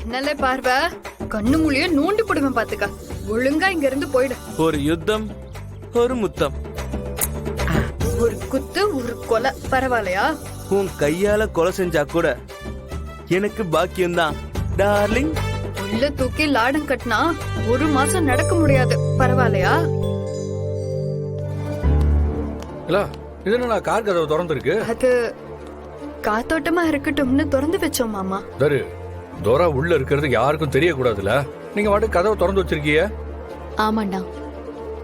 என்னலே பார்வை, கண்ணு மூலிய நோண்டி போடுவேன் பாத்துக்க. ஒழுங்கா இங்க இருந்து போயிடு. ஒரு யுத்தம், ஒரு முத்தம். ஒரு குத்து ஒரு கொலை பரவாயில்லையா? உன் கையால கொலை செஞ்சா கூட எனக்கு பாக்கியம்தான் டார்லிங். உள்ள தூக்கி லாடம் கட்டினா 1 மாசம் நடக்க முடியாது. பரவாயில்லையா? இல்ல இது என்ன கார் கதவு திறந்துருக்கு? அது காத்தோட்டமா இருக்கட்டும்னு திறந்து வச்சோம் மாமா. தரு தோரா உள்ள இருக்கிறது யாருக்கும் தெரியக்கூடாதுல. நீங்க வாட்டு கதவை திறந்து வச்சிருக்கீங்க. ஆமாண்டா,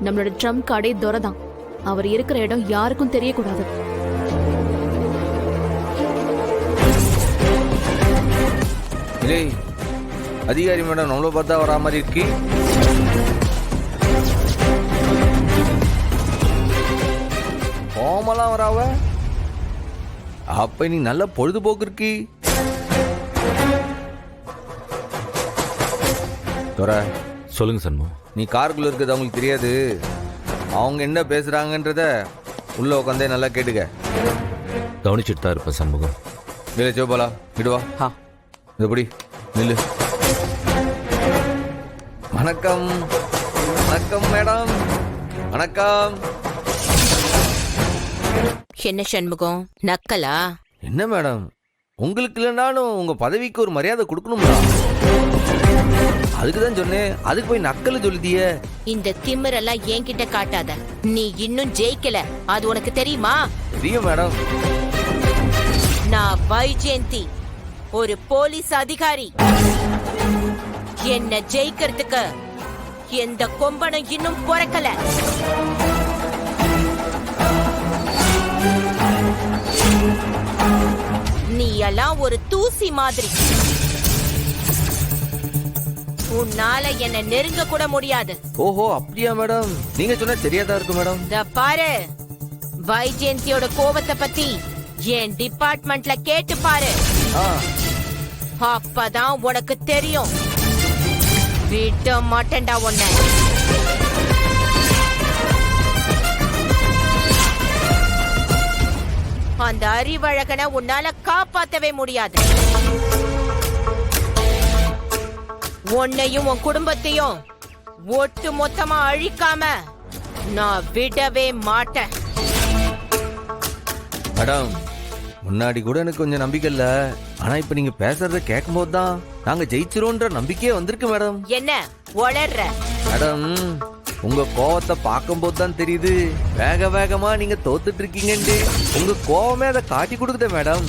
நம்மளோட ட்ரம் கார்டே துரதான். அவர் இருக்கிற இடம் யாருக்கும் தெரியக்கூடாது. இல்லை அதிகாரி மேடம் நம்மள பார்த்தா வரா மாதிரி இருக்கு. கோமலாம் வராவ. அப்ப நீ நல்ல பொழுதுபோக்கு இருக்கு. சொல்லுங்க சண்முகம். நீ காருக்குள்ள இருக்கிறது அவங்களுக்கு தெரியாது. அவங்க என்ன பேசுறாங்கன்றத உள்ள உட்காந்தே நல்லா கேட்டுக்க. கவனிச்சுட்டு தான் இருப்பேன் சண்முகம். இல்லை சிவபாலா விடுவா. இதுபடி நில்லு. வணக்கம். வணக்கம் மேடம். வணக்கம். என்ன சண்முகம், நக்கலா? என்ன மேடம், உங்களுக்கு இல்லைனாலும் உங்க பதவிக்கு ஒரு மரியாதை கொடுக்கணும்ல. அதுக்குதான் சொன்னேன். அதுக்கு போய் நக்கல் சொல்லுதிய. இந்த திமிரெல்லாம் என்கிட்ட காட்டாத. நீ இன்னும் ஜெயிக்கல, அது உனக்கு தெரியுமா? தெரியும் மேடம். நான் வைஜெயந்தி, ஒரு போலீஸ் அதிகாரி. என்ன ஜெயிக்கிறதுக்கு எந்த கொம்பனும் இன்னும் பிறக்கல. நீ எல்லாம் ஒரு தூசி மாதிரி. உன்னால என்ன நெருங்க கூட முடியாது. ஓஹோ அப்படியா மேடம்? நீங்க சொன்னா தெரியாதா இருக்கு மேடம். இத பாரு, வைஜெயந்தியோட கோபத்தை பத்தி என் டிபார்ட்மெண்ட்ல கேட்டு பாரு. அப்பதான் உனக்கு தெரியும். விட மாட்டேன்டா உன்னை. அந்த அறிவழகனை உன்னால காப்பாத்தவே முடியாது. உன்னையும் உன் குடும்பத்தையும் ஒட்டு மொத்தமா அழிக்காம நான் விடவே மாட்டேன். மேடம், முன்னாடி கூட எனக்கு கொஞ்சம் நம்பிக்கை இல்ல. ஆனா இப்ப நீங்க பேசுறத கேட்கும் போதுதான் நாங்க ஜெயிச்சிரோன்ற நம்பிக்கையே வந்திருக்கு மேடம். என்ன ஒளர்ற? மேடம், உங்க கோவத்தை பார்க்கும் போதுதான் தெரியுது வேக வேகமா நீங்க தோத்துட்டு இருக்கீங்கன்னு. உங்க கோவமே அதை காட்டி கொடுக்குதே மேடம்.